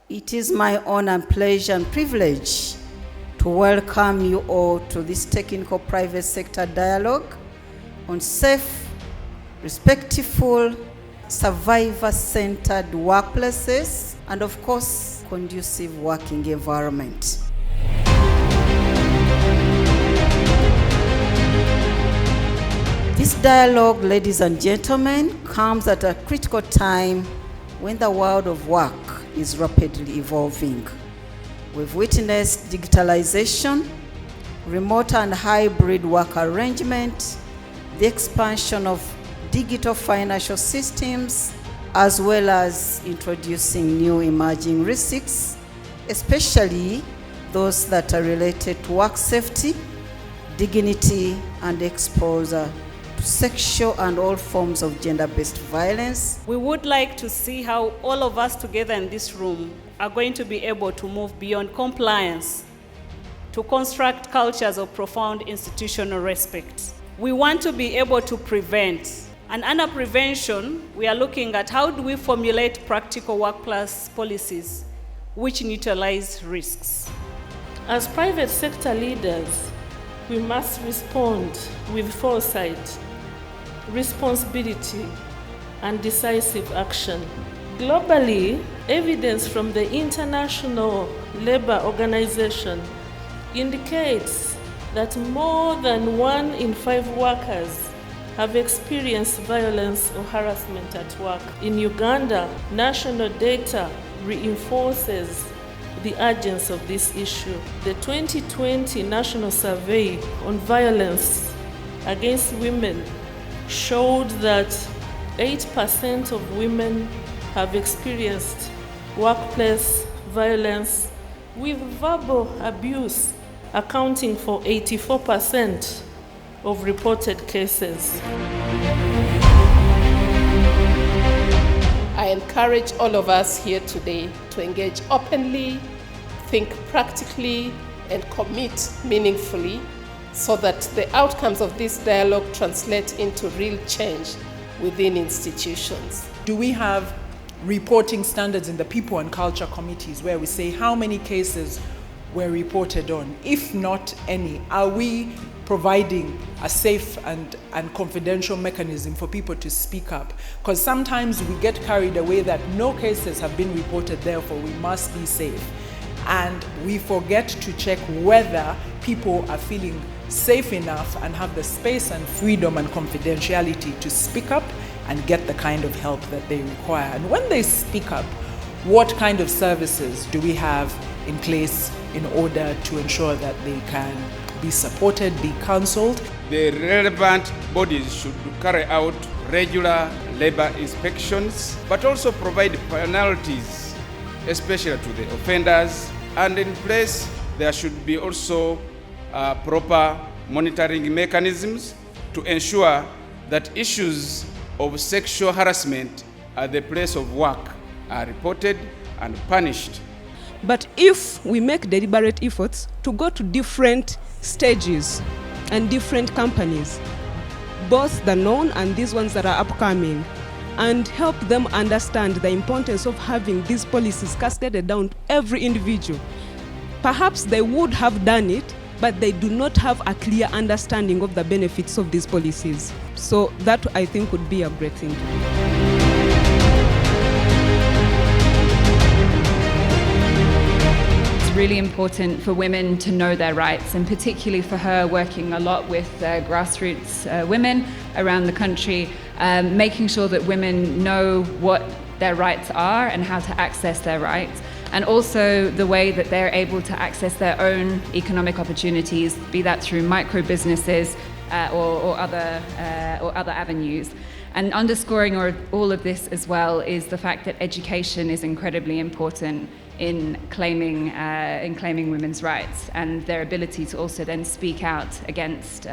It is my honor and pleasure and privilege to welcome you all to this technical private sector dialogue on safe, respectful, survivor-centered workplaces and, of course, conducive working environment. This dialogue, ladies and gentlemen, comes at a critical time when the world of work is rapidly evolving. We've witnessed digitalization, remote and hybrid work arrangement, the expansion of digital financial systems, as well as introducing new emerging risks, especially those that are related to work safety, dignity, and exposure to sexual and all forms of gender-based violence. We would like to see how all of us together in this room are going to be able to move beyond compliance to construct cultures of profound institutional respect. We want to be able to prevent. And under prevention, we are looking at how do we formulate practical workplace policies which neutralize risks. As private sector leaders, we must respond with foresight, responsibility, and decisive action. Globally, evidence from the International Labour Organization indicates that more than 1 in 5 workers have experienced violence or harassment at work. In Uganda, national data reinforces the urgency of this issue. The 2020 National Survey on Violence Against Women showed that 8% of women have experienced workplace violence, with verbal abuse accounting for 84% of reported cases. I encourage all of us here today to engage openly, think practically, and commit meaningfully so that the outcomes of this dialogue translate into real change within institutions. Do we have reporting standards in the People and Culture Committees where we say how many cases were reported on? If not any, are we providing a safe and confidential mechanism for people to speak up? Because sometimes we get carried away that no cases have been reported, therefore we must be safe. And we forget to check whether people are feeling safe enough and have the space and freedom and confidentiality to speak up and get the kind of help that they require. And when they speak up, what kind of services do we have in place in order to ensure that they can be supported, be counseled? The relevant bodies should carry out regular labor inspections, but also provide penalties, especially to the offenders. And in place, there should be also proper monitoring mechanisms to ensure that issues of sexual harassment at the place of work are reported and punished. But if we make deliberate efforts to go to different stages and different companies, both the known and these ones that are upcoming, and help them understand the importance of having these policies cascaded down to every individual, perhaps they would have done it, but they do not have a clear understanding of the benefits of these policies. So that, I think, would be a great thing to do. Really important for women to know their rights, and particularly for her working a lot with grassroots women around the country, making sure that women know what their rights are and how to access their rights, and also the way that they're able to access their own economic opportunities, be that through micro businesses or other avenues. And underscoring all of this as well is the fact that education is incredibly important in claiming women's rights and their ability to also then speak out against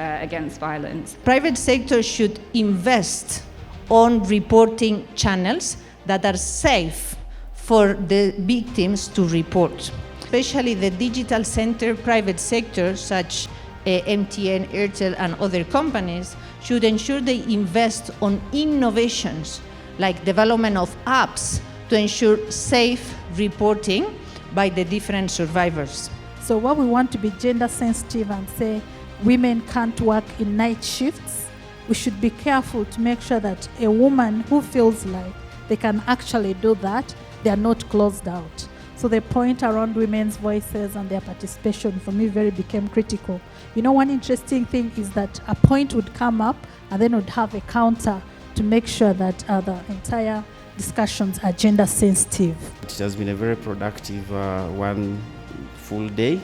violence. Private sector should invest on reporting channels that are safe for the victims to report. Especially the digital center private sector, such MTN, Airtel, and other companies, should ensure they invest on innovations like development of apps to ensure safe reporting by the different survivors. So what we want to be gender sensitive and say women can't work in night shifts, we should be careful to make sure that a woman who feels like they can actually do that, they are not closed out. So the point around women's voices and their participation for me became critical. You know, one interesting thing is that a point would come up and then would have a counter to make sure that the entire discussions are gender sensitive. It has been a very productive one full day.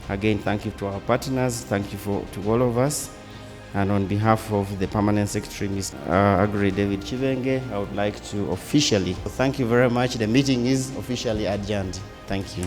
Again, thank you to our partners, thank you to all of us. And on behalf of the Permanent Secretary, Mr. Aggrey David Chivenge, I would like to officially thank you very much. The meeting is officially adjourned. Thank you.